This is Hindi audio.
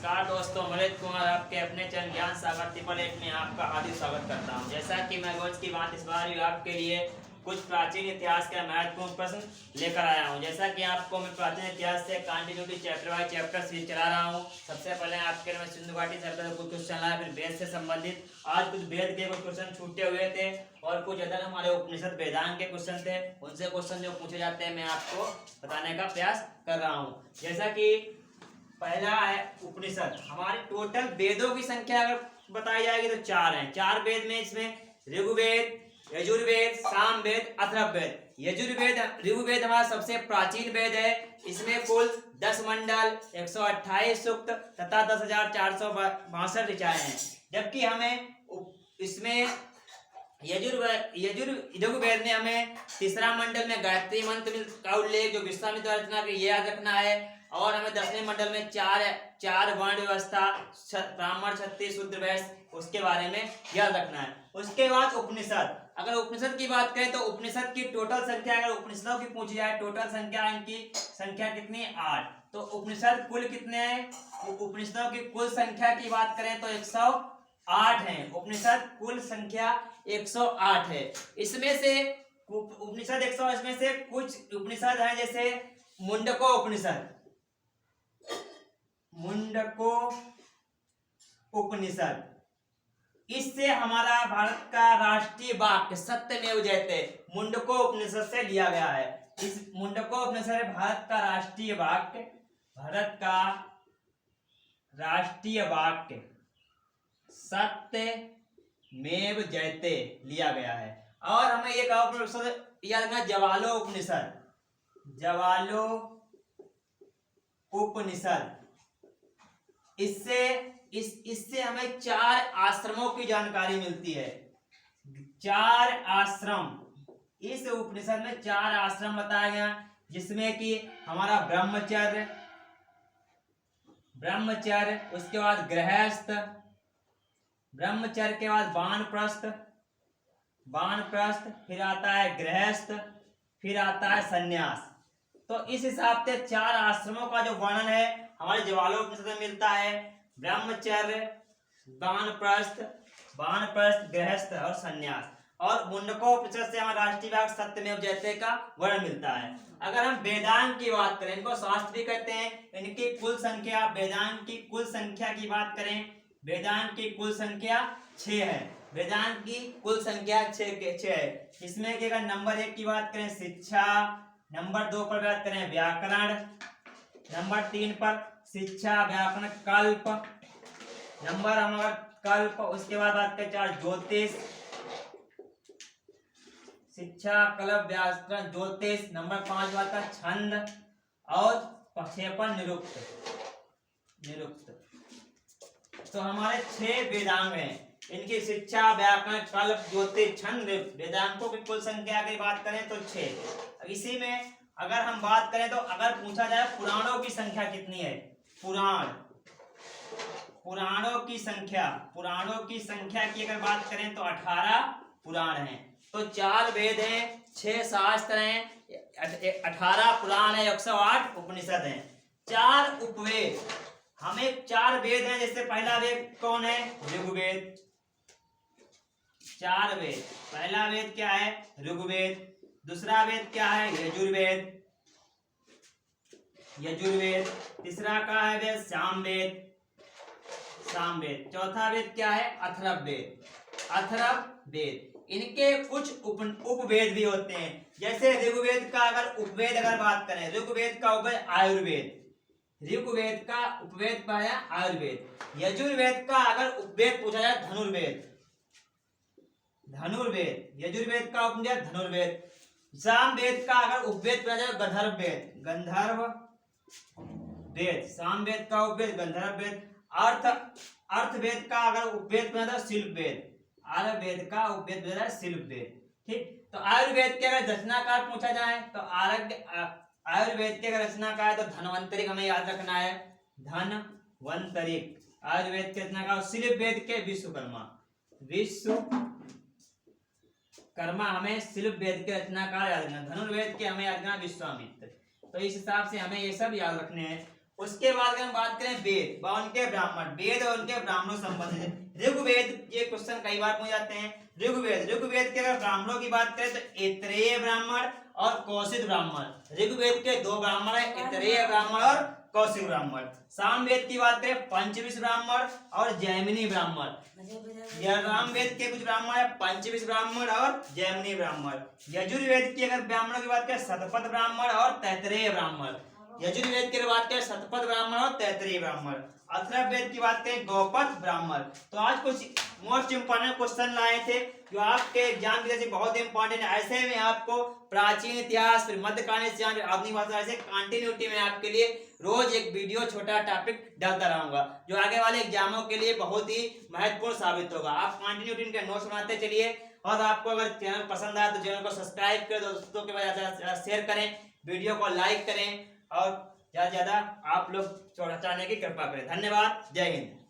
नमस्कार दोस्तों, मलिक कुमार आपके अपने चैनल ज्ञान सागर ट्रिपल एट में आपका हार्दिक स्वागत करता हूं। जैसा कि मैं रोज की बात इस बार भी आपके लिए कुछ प्राचीन इतिहास का महत्वपूर्ण प्रश्न लेकर आया हूं। जैसा कि आपको मैं प्राचीन इतिहास से continuity chapter by chapter series चला रहा हूं। सबसे पहले आपके लिए मैं सिंधु घाटी सभ्यता कुछ क्वेश्चन लाया, फिर वेद से संबंधित आज कुछ वेद के कुछ क्वेश्चन छूटे हुए थे और कुछ अदर हमारे उपनिषद वेदांत के क्वेश्चन थे। उनसे क्वेश्चन जो पूछे जाते हैं मैं आपको बताने का प्रयास कर रहा हूँ। जैसा कि पहला है उपनिषद। हमारे टोटल वेदों की संख्या अगर बताई जाएगी तो 4 हैं। 4 वेद में इसमें ऋग्वेद, यजुर्वेद, सामवेद, अथर्ववेद। यजुर्वेद ऋग्वेद हमारा सबसे प्राचीन वेद है। इसमें कुल 10 मंडल, 128 सूक्त तथा 10,462 ऋचाएं हैं। जबकि हमें इसमें ऋग्वेद में हमें तीसरा मंडल में गायत्री मंत्र का उल्लेख जो विश्वामित्र रचना की ये याद रखना है। और हमें 10वें मंडल में चार वर्ण व्यवस्था, ब्राह्मण, क्षत्रिय, शूद्र, वैश्य, उसके बारे में याद रखना है। उसके बाद उपनिषद। अगर उपनिषद की बात करें तो उपनिषद की टोटल संख्या, अगर उपनिषदों की पूछी जाए टोटल संख्या, इनकी संख्या कितनी है? 8। तो उपनिषद कुल कितने हैं? उपनिषदों की कुल संख्या की बात करें तो 108 है। उपनिषद कुल संख्या 108 है। इसमें से उपनिषद 108 में से कुछ उपनिषद हैं जैसे मुंडको उपनिषद, मुंडको उपनिषद। इससे हमारा भारत का राष्ट्रीय वाक्य सत्यमेव जयते मुंडको उपनिषद से लिया गया है। इस मुंडको उपनिषद भारत का राष्ट्रीय वाक्य, भारत का राष्ट्रीय वाक्य सत्यमेव जयते लिया गया है। और हमें एक और उपनिषद याद रखना, जवालो उपनिषद, जवालो उपनिषद। इससे हमें 4 आश्रमों की जानकारी मिलती है। 4 आश्रम, इस उपनिषद में 4 आश्रम बताया गया, जिसमें कि हमारा ब्रह्मचर्य, उसके बाद गृहस्थ, ब्रह्मचर्य के बाद वानप्रस्थ, फिर आता है गृहस्थ, फिर आता है संन्यास। तो इस हिसाब से 4 आश्रमों का जो वर्णन है हमारे ज्वालो उपनिषद में मिलता है। ब्रह्मचर्य, वानप्रस्थ, गृहस्थ और संन्यास। और मुंडको उपनिषद से हमारा राष्ट्रीय वाक्य सत्यमेव जयते का वर्णन मिलता है। अगर हम वेदांत की बात करें, इनको शास्त्र भी कहते हैं, इनकी कुल संख्या, वेदांत की कुल संख्या की बात करें, वेदांत की कुल संख्या 6 है। वेदांत की कुल संख्या 6 है। इसमें कि अगर नंबर 1 की बात करें शिक्षा, नंबर 2 पर बात करें व्याकरण, नंबर 3 पर शिक्षा, व्याकरण, कल्प, नंबर हमारा कल्प, उसके बाद बात करें 4 ज्योतिष, शिक्षा, कल्प, व्याकरण, ज्योतिष, नंबर 5 बात का छंद और 6 पर निरुक्त। तो हमारे 6 वेदांग हैं। इनकी शिक्षा, व्याकरण, कल्प, ज्योतिष, छंद, वेदांतों की कुल संख्या की बात करें तो 6। इसी में अगर हम बात करें तो अगर पूछा जाए पुराणों की संख्या कितनी है, पुराणों की संख्या की अगर बात करें तो 18 पुराण हैं। तो 4 वेद हैं, 6 शास्त्र हैं, 18 पुराण है, 108 उपनिषद हैं। 4 उपवेद, हमें 4 वेद हैं। जैसे पहला वेद कौन है? ऋग्वेद। 4 वेद, पहला वेद क्या है? ऋग्वेद। दूसरा वेद क्या है? यजुर्वेद। तीसरा का है वेद सामवेद। चौथा वेद क्या है? अथर्ववेद। इनके कुछ उपवेद भी होते हैं। जैसे ऋग्वेद का अगर उपवेद अगर बात करें, ऋग्वेद का उपवेद आयुर्वेद, ऋग्वेद का उपवेद पाया आयुर्वेद। यजुर्वेद का अगर उपवेद पूछा जाए धनुर्वेद। यजुर्वेद का उपवेद धनुर्वेद। सामवेद का अगर उपवेद पूछा जाए गंधर्ववेद। सामवेद का उपवेद गंधर्ववेद। अर्थवेद का अगर उपवेद पूछा जाए शिल्पवेद। आयुर्वेद का उपवेद पूछा जाए शिल्पवेद। ठीक। तो आयुर्वेद के अगर रचनाकार पूछा जाए तो आयुर्वेद के रचनाकार तो धन्वंतरिक हमें याद रखना है, धन्वंतरिक आयुर्वेद के रचनाकार। शिल्पवेद के विश्वकर्मा हमें शिल्पवेद के रचनाकार याद रखना। धनुर्वेद के हमें याद रखना विश्वामित्र। तो इस हिसाब से हमें ये सब याद रखने हैं। उसके बाद अगर हम बात करें वेद व उनके ब्राह्मण, वेद और उनके ब्राह्मणों संबंधित ऋग्वेद, ये क्वेश्चन कई बार पूछ जाते हैं। ऋग्वेद के अगर ब्राह्मणों की बात करें तो ऐतरेय ब्राह्मण और कौशिक ब्राह्मण। ऋग्वेद के दो ब्राह्मण है, ऐतरेय ब्राह्मण और कौशिक ब्राह्मण। सामवेद की बात करें पंचविश ब्राह्मण और जैमिनी ब्राह्मण। रामवेद के कुछ ब्राह्मण है, पंचविश ब्राह्मण और जैमिनी ब्राह्मण। यजुर्वेद की अगर ब्राह्मणों की बात करें शतपथ ब्राह्मण और तैतरेय ब्राह्मण। यजुर्वेद की बात करें शतपथ ब्राह्मण और तैतरीय ब्राह्मण। अथर्ववेद की बात करें गौपथ ब्राह्मण। तो आज कुछ मोस्ट इंपोर्टेंट क्वेश्चन लाए थे जो आपके एग्जाम की वजह से बहुत इंपॉर्टेंट है। ऐसे में आपको प्राचीन इतिहास, फिर मध्यकालीन इतिहास, आधुनिक भाषा, ऐसे कंटिन्यूटी में आपके लिए रोज एक वीडियो छोटा टॉपिक डालता रहूंगा जो आगे वाले एग्जामों के लिए बहुत ही महत्वपूर्ण साबित होगा। आप कंटिन्यूटी इनके नोट्स बनाते चलिए और आपको अगर चैनल पसंद आए तो चैनल को सब्सक्राइब करें, दोस्तों के पास शेयर करें, वीडियो को लाइक करें और ज्यादा से ज्यादा आप लोग चढ़ाने की कृपा करें। धन्यवाद। जय हिंद।